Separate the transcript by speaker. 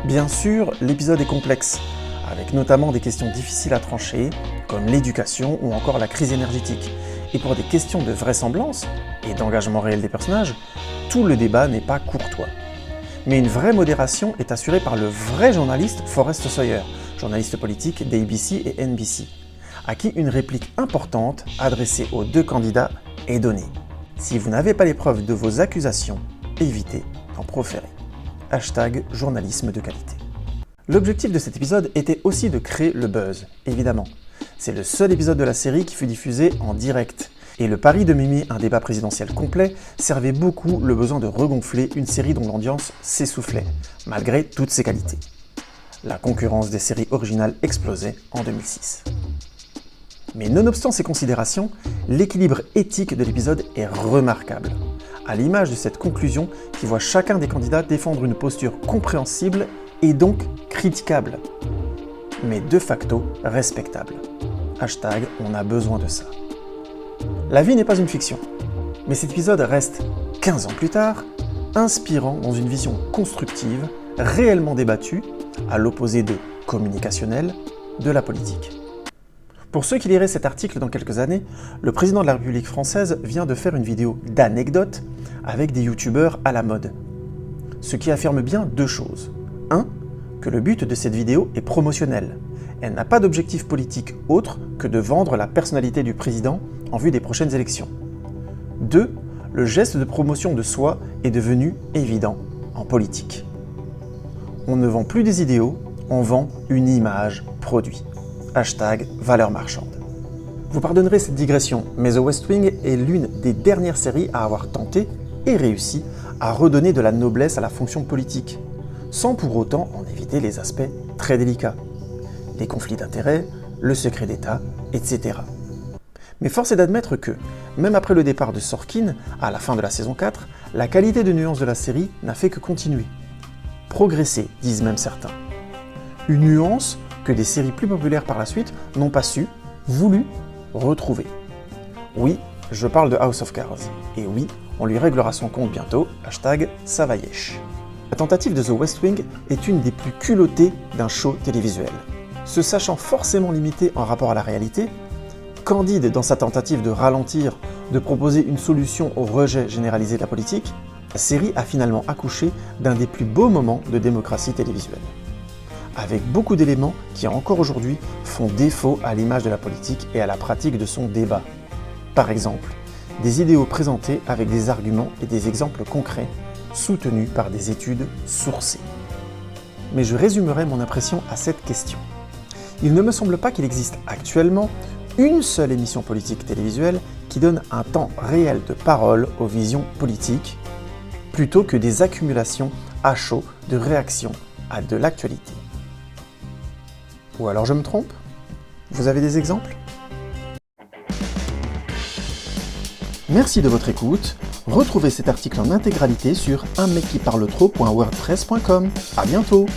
Speaker 1: Bien sûr, l'épisode est complexe, avec notamment des questions difficiles à trancher, comme l'éducation ou encore la crise énergétique. Et pour des questions de vraisemblance et d'engagement réel des personnages, tout le débat n'est pas courtois. Mais une vraie modération est assurée par le vrai journaliste Forrest Sawyer, journaliste politique d'ABC et NBC, à qui une réplique importante adressée aux deux candidats est donnée. Si vous n'avez pas les preuves de vos accusations, évitez d'en proférer. #journalisme de qualité. L'objectif de cet épisode était aussi de créer le buzz, évidemment. C'est le seul épisode de la série qui fut diffusé en direct. Et le pari de mimer un débat présidentiel complet servait beaucoup le besoin de regonfler une série dont l'ambiance s'essoufflait, malgré toutes ses qualités. La concurrence des séries originales explosait en 2006. Mais nonobstant ces considérations, l'équilibre éthique de l'épisode est remarquable, à l'image de cette conclusion qui voit chacun des candidats défendre une posture compréhensible et donc critiquable, mais de facto respectable. #on a besoin de ça. La vie n'est pas une fiction, mais cet épisode reste, 15 ans plus tard, inspirant dans une vision constructive, réellement débattue, à l'opposé de communicationnel, de la politique. Pour ceux qui liraient cet article dans quelques années, le président de la République française vient de faire une vidéo d'anecdotes avec des youtubeurs à la mode. Ce qui affirme bien deux choses. 1. Que le but de cette vidéo est promotionnel. Elle n'a pas d'objectif politique autre que de vendre la personnalité du président en vue des prochaines élections. 2. Le geste de promotion de soi est devenu évident en politique. On ne vend plus des idéaux, on vend une image produit. #valeur marchande. Vous pardonnerez cette digression, mais The West Wing est l'une des dernières séries à avoir tenté et réussi à redonner de la noblesse à la fonction politique, sans pour autant en éviter les aspects très délicats. Les conflits d'intérêts, le secret d'État, etc. Mais force est d'admettre que, même après le départ de Sorkin, à la fin de la saison 4, la qualité de nuance de la série n'a fait que continuer. Progresser, disent même certains. Une nuance que des séries plus populaires par la suite n'ont pas su, voulu, retrouver. Oui, je parle de House of Cards. Et oui, on lui réglera son compte bientôt, #savayesh. La tentative de The West Wing est une des plus culottées d'un show télévisuel. Se sachant forcément limité en rapport à la réalité, candide dans sa tentative de ralentir, de proposer une solution au rejet généralisé de la politique, la série a finalement accouché d'un des plus beaux moments de démocratie télévisuelle. Avec beaucoup d'éléments qui encore aujourd'hui font défaut à l'image de la politique et à la pratique de son débat. Par exemple, des idéaux présentés avec des arguments et des exemples concrets, soutenus par des études sourcées. Mais je résumerai mon impression à cette question. Il ne me semble pas qu'il existe actuellement une seule émission politique télévisuelle qui donne un temps réel de parole aux visions politiques, plutôt que des accumulations à chaud de réactions à de l'actualité. Ou alors je me trompe? Vous avez des exemples? Merci de votre écoute. Retrouvez cet article en intégralité sur unmecquiparletro.wordpress.com. À bientôt!